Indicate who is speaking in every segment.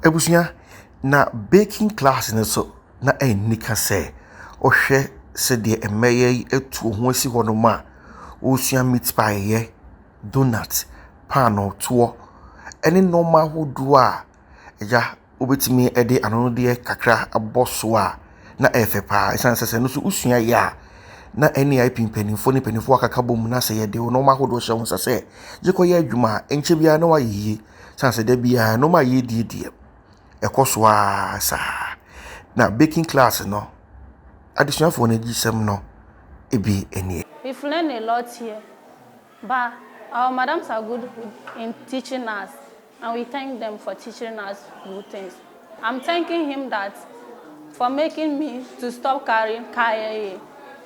Speaker 1: Ebusuya na baking class ne so na nika se ohwe se de emeye etu ho asi hono ma osua meat pie ye donut pan to ene normal hodo a eja obetimi ede anono de kakra aboso a na efe pa esanse no so usua ya na ene ai pimpanimfo ne panimfo akaka bom na se ye de normal hodo hye ho sase jekoye adwuma enche bia na wayiyi sanse da bia no ma ye die ekoswa sa na baking class no additional for na gisem no ebi eni.
Speaker 2: We've learned a lot here, but our madams are good in teaching us, and we thank them for teaching us good things. I'm thanking him that for making me to stop carrying Kayayei,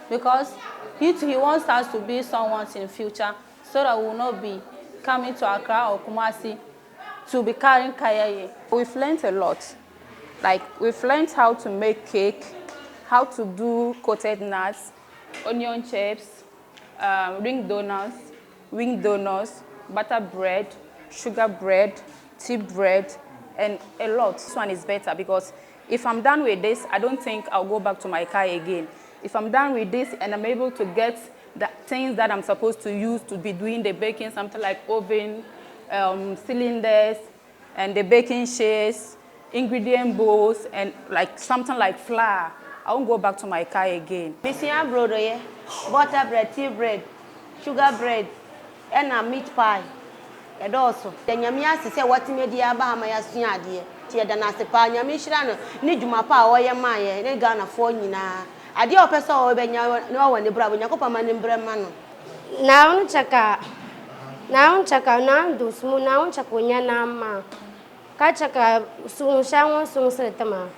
Speaker 2: because he wants us to be someone in future, so that we will not be coming to Accra or Kumasi to be carrying Kayayei.
Speaker 3: We've learned a lot. Like, we've learned how to make cake, how to do coated nuts, onion chips, ring donuts, wing donuts, butter bread, sugar bread, tea bread, and a lot. This one is better because if I'm done with this, I don't think I'll go back to my car again. If I'm done with this and I'm able to get the things that I'm supposed to use to be doing the baking, something like oven, cylinders, and the baking shears, ingredient bowls, and like something like flour, I won't go back to my car again.
Speaker 4: Missing bread, butter bread, tea bread, sugar bread, and a meat pie. And also, the Yamias say what media Bahama Sunya dear. Tia than as the Panya Michelano, need you my power, your Maya, and Ghana for you now. I do a person over no one the Bravo Yacopa man in Bremano.
Speaker 5: Now, Chaka. Now, Chaka, now do smooth now, Chakunya Nama. Kachaka soon shower soon setama.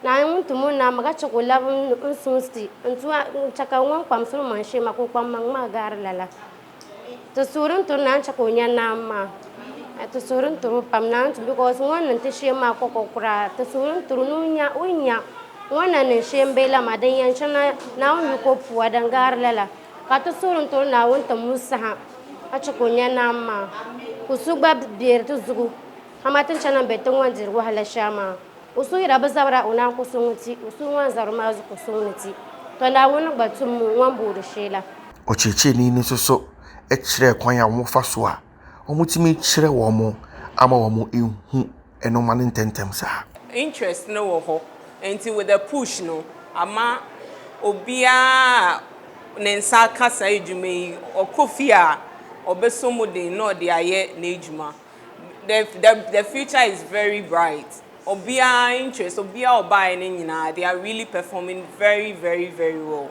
Speaker 5: Now I want to moon Namagacho love soon stick, and to Chaka won't come through my shame, I could come Mama Garlala. To Surun to Nanchakunya Nama. At the Surun to Pamnant because one and Tishima Cococra, the Surun to Nunya Unya, one and Shame Bela Maday and Shana, now you cope for Dangarlala. But the Surun to now want to Musa Achakunya Nama. Kusuba beer to Zugu. Hamatin chana beton wanzir wahala shama usu iraba zabra una kusunguti usu wanzaru mazu kusunguti to na wonu batum wambu de shela
Speaker 1: Ocheche ni so e kire kwan ya wo fa so a omutimi kire wo mo ama wo mo ehu eno ma ntentem sa
Speaker 6: interest no wo ho enti with the push no ama obia nensa kasa edwuma okofi a obesomo de no de aye na edwuma. The future is very bright. Obia interest, Obia Oba and they are really performing very, very, very well.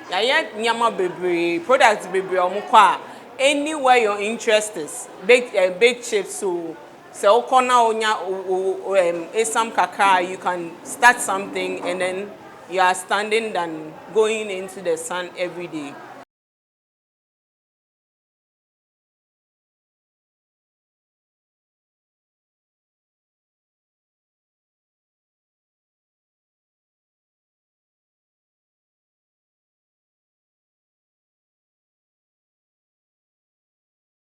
Speaker 6: Yaya nyama bebre, products bebre omukwa. Anywhere your interest is, bake chips so okona onya esam kaka, you can start something and then you are standing and going into the sun every day.